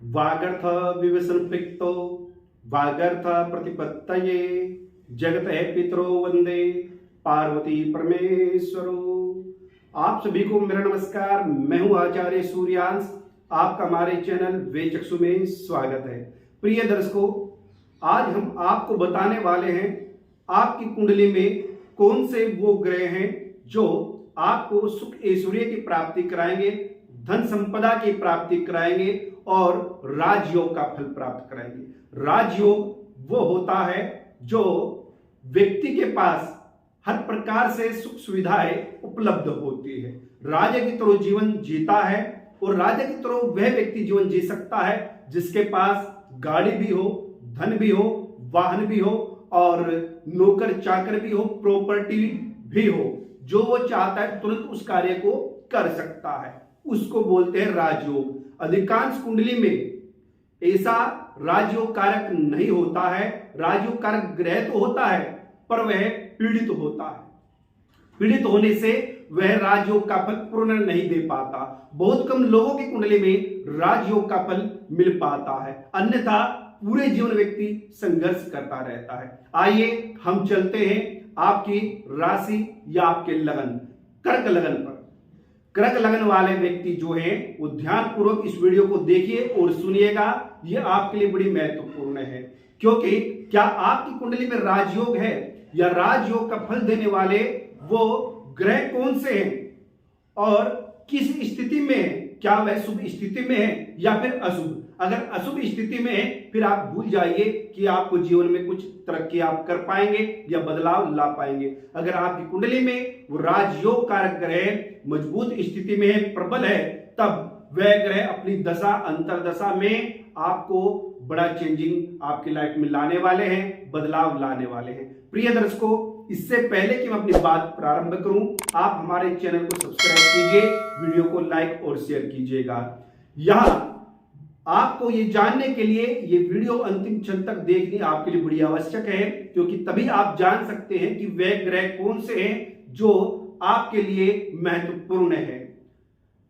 वागर्थ विवसंपृक्तो वागर्थ प्रतिपत्तये जगत है पितरो वंदे पार्वती परमेश्वरो। आप सभी को मेरा नमस्कार। मैं हूं आचार्य सूर्यांश। आपका हमारे चैनल वेदचक्षु में स्वागत है। प्रिय दर्शकों, आज हम आपको बताने वाले हैं आपकी कुंडली में कौन से वो ग्रह हैं जो आपको सुख ऐश्वर्य की प्राप्ति कराएंगे, धन संपदा की प्राप्ति कराएंगे और राजयोग का फल प्राप्त कराएंगे। राजयोग वो होता है जो व्यक्ति के पास हर प्रकार से सुख सुविधाएं उपलब्ध होती है, राजा की तरह जीवन जीता है और राजा की तरह वह व्यक्ति जीवन जी सकता है जिसके पास गाड़ी भी हो, धन भी हो, वाहन भी हो और नौकर चाकर भी हो, प्रॉपर्टी भी हो। जो वो चाहता है तुरंत उस कार्य को कर सकता है, उसको बोलते हैं राजयोग। अधिकांश कुंडली में ऐसा राजयोग कारक नहीं होता है। राजयोग कारक ग्रह तो होता है पर वह पीड़ित होता है। पीड़ित होने से वह राजयोग का फल पूर्ण नहीं दे पाता। बहुत कम लोगों की कुंडली में राजयोग का फल मिल पाता है, अन्यथा पूरे जीवन व्यक्ति संघर्ष करता रहता है। आइए हम चलते हैं आपकी राशि या आपके लगन, कर्क लगन पर। कर्क लगन वाले व्यक्ति जो है वो ध्यान पूर्वक इस वीडियो को देखिए और सुनिएगा। यह आपके लिए बड़ी महत्वपूर्ण है, क्योंकि क्या आपकी कुंडली में राजयोग है या राजयोग का फल देने वाले वो ग्रह कौन से हैं और किस स्थिति में है, क्या वह शुभ स्थिति में है या फिर अशुभ। अगर अशुभ स्थिति में है फिर आप भूल जाइए कि आपको जीवन में कुछ तरक्की आप कर पाएंगे या बदलाव ला पाएंगे। अगर आपकी कुंडली में वो राजयोग कारक ग्रह मजबूत स्थिति में है, प्रबल है, तब वह ग्रह अपनी दशा अंतरदशा में आपको बड़ा चेंजिंग आपकी लाइफ में लाने वाले हैं, बदलाव लाने वाले हैं। प्रिय दर्शकों, इससे पहले कि मैं अपनी बात प्रारंभ करूं, आप हमारे चैनल को सब्सक्राइब कीजिए, वीडियो को लाइक और शेयर कीजिएगा। यहां आपको ये जानने के लिए ये वीडियो अंतिम क्षण तक देखनी आपके लिए बड़ी आवश्यक है, क्योंकि तभी आप जान सकते हैं कि वे ग्रह कौन से हैं जो आपके लिए महत्वपूर्ण है।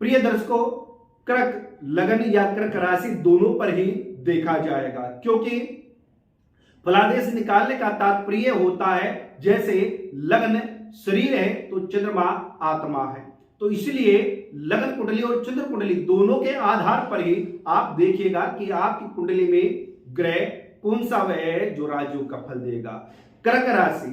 प्रिय दर्शकों, कर्क लगन या कर्क राशि दोनों पर ही देखा जाएगा, क्योंकि फलादेश निकालने का तात्पर्य होता है जैसे लग्न शरीर है तो चंद्रमा आत्मा है। तो इसलिए लग्न कुंडली और चंद्र कुंडली दोनों के आधार पर ही आप देखिएगा कि आपकी कुंडली में ग्रह कौन सा वह है जो राजयोग का फल देगा। कर्क राशि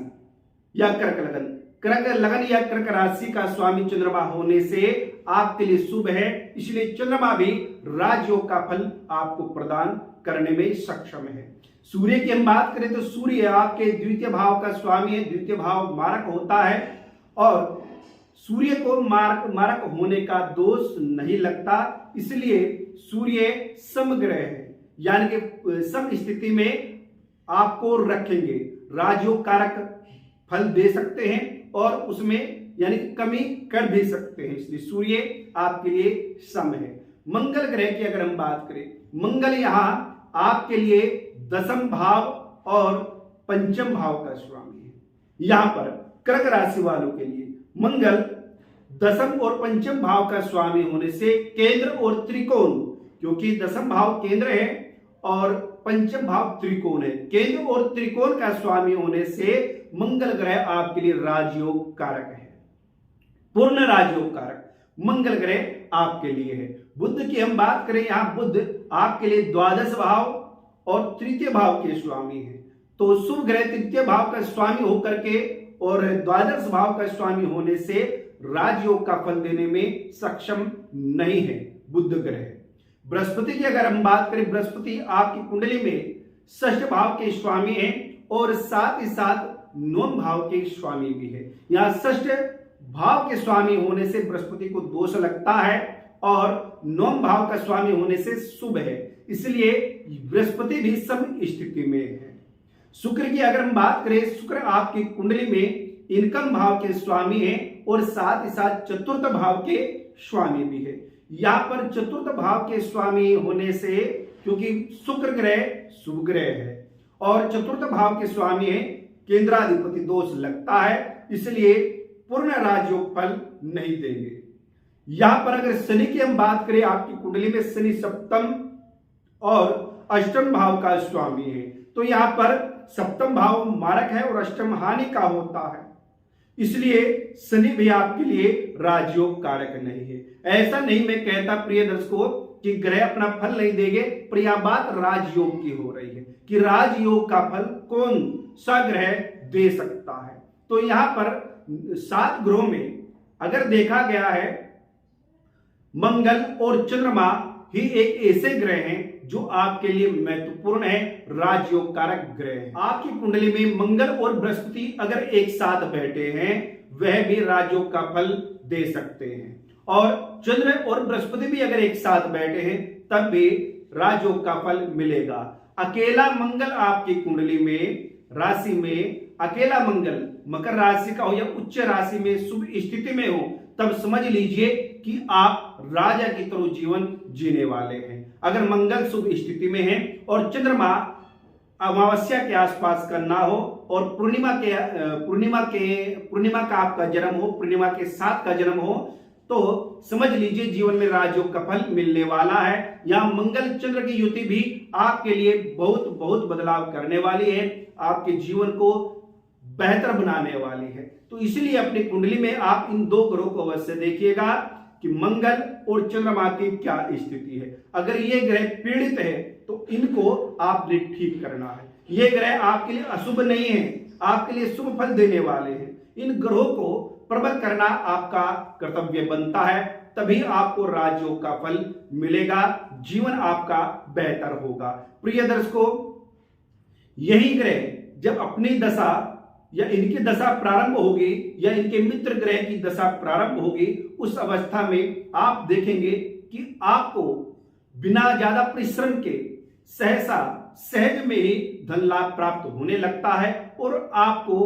या कर्क लगन, कर्क लगन या कर्क राशि का स्वामी चंद्रमा होने से आपके लिए शुभ है, इसलिए चंद्रमा भी राजयोग का फल आपको प्रदान करने में सक्षम है। सूर्य की हम बात करें तो सूर्य आपके द्वितीय भाव का स्वामी है, द्वितीय भाव मारक होता है और सूर्य को मारक होने का दोष नहीं लगता, इसलिए सूर्य समग्रह है, यानी कि सम स्थिति में आपको रखेंगे, राजयोग कारक फल दे सकते हैं और उसमें यानी कि कमी कर भी सकते हैं, इसलिए सूर्य आपके लिए सम है। मंगल ग्रह की अगर हम बात करें, मंगल यहां आपके लिए दशम भाव और पंचम भाव का स्वामी है। यहां पर कर्क राशि वालों के लिए मंगल दशम और पंचम भाव का स्वामी होने से केंद्र और त्रिकोण, क्योंकि दशम भाव केंद्र है और पंचम भाव त्रिकोण है, केंद्र और त्रिकोण का स्वामी होने से मंगल ग्रह आपके लिए राजयोग कारक है, पूर्ण राजयोग कारक मंगल ग्रह आपके लिए है। बुध की हम बात करें, यहां बुध आपके लिए द्वादश भाव और तृतीय भाव के स्वामी है, तो शुभ ग्रह तृतीय भाव का स्वामी होकर के और द्वादश भाव का स्वामी होने से राजयोग का फल देने में सक्षम नहीं है बुध ग्रह। बृहस्पति की अगर हम बात करें, बृहस्पति आपकी कुंडली में षष्ठ भाव के स्वामी है और साथ ही साथ नवम भाव के स्वामी भी है। यहां षष्ठ भाव के स्वामी होने से बृहस्पति को दोष लगता है और नवम भाव का स्वामी होने से शुभ है, इसलिए बृहस्पति भी सम स्थिति में है। शुक्र की अगर हम बात करें, शुक्र आपकी कुंडली में इनकम भाव के स्वामी है और साथ ही साथ चतुर्थ भाव के स्वामी भी है। यहां पर चतुर्थ भाव के स्वामी होने से, क्योंकि शुक्र ग्रह शुभ ग्रह है और चतुर्थ भाव के स्वामी है, केंद्राधिपति दोष लगता है, इसलिए पूर्ण राजयोग फल नहीं देंगे। यहां पर अगर शनि की हम बात करें, आपकी कुंडली में शनि सप्तम और अष्टम भाव का स्वामी है। तो यहाँ पर सप्तम भाव मारक है और अष्टम हानि का होता है, इसलिए शनि भी आपके लिए राजयोग कारक नहीं है। ऐसा नहीं मैं कहता प्रिय दर्शकों कि ग्रह अपना फल नहीं देंगे, पर यह बात राजयोग की हो रही है कि राजयोग का फल कौन सा ग्रह दे सकता है। तो यहां पर 7 ग्रहों में अगर देखा गया है, मंगल और चंद्रमा ही एक ऐसे ग्रह हैं जो आपके लिए महत्वपूर्ण है, राजयोग कारक ग्रह है। आपकी कुंडली में मंगल और बृहस्पति अगर एक साथ बैठे हैं, वह भी राजयोग का फल दे सकते हैं, और चंद्र और बृहस्पति भी अगर एक साथ बैठे हैं तब भी राजयोग का फल मिलेगा। अकेला मंगल आपकी कुंडली में राशि में, अकेला मंगल मकर राशि का हो या उच्च राशि में शुभ स्थिति में हो, तब समझ लीजिए कि आप राजा की तरह जीवन जीने वाले हैं। अगर मंगल शुभ स्थिति में है और चंद्रमा अमावस्या के आसपास का ना हो और पूर्णिमा का आपका जन्म हो, पूर्णिमा के साथ का जन्म हो, तो समझ लीजिए जीवन में राजयोग का फल मिलने वाला है। यहां मंगल चंद्र की युति भी आपके लिए बहुत बहुत बदलाव करने वाली है, आपके जीवन को बेहतर बनाने वाली है। तो इसलिए अपनी कुंडली में आप इन 2 ग्रहों को अवश्य देखिएगा कि मंगल और चंद्रमा की क्या स्थिति है। अगर ये ग्रह पीड़ित है तो इनको आपने ठीक करना है। ये ग्रह आपके लिए अशुभ नहीं है, आपके लिए शुभ फल देने वाले हैं। इन ग्रहों को प्रबल करना आपका कर्तव्य बनता है, तभी आपको राजयोग का फल मिलेगा, जीवन आपका बेहतर होगा। प्रिय दर्शकों, यही ग्रह जब अपनी दशा या इनकी दशा प्रारंभ होगी या इनके मित्र ग्रह की दशा प्रारंभ होगी, उस अवस्था में आप देखेंगे कि आपको बिना ज्यादा परिश्रम के सहज में ही धन लाभ प्राप्त होने लगता है और आपको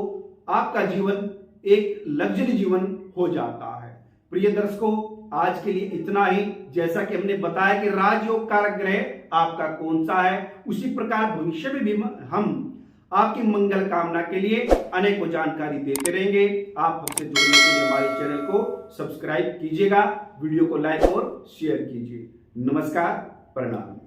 आपका जीवन एक लग्जरी जीवन हो जाता है। प्रिय दर्शकों, आज के लिए इतना ही। जैसा कि हमने बताया कि राजयोग कारक ग्रह आपका कौन सा है, उसी प्रकार भविष्य में भी हम आपकी मंगल कामना के लिए अनेकों जानकारी देते रहेंगे। आप हमसे जुड़ने के लिए हमारे चैनल को सब्सक्राइब कीजिएगा, वीडियो को लाइक और शेयर कीजिए। नमस्कार, प्रणाम।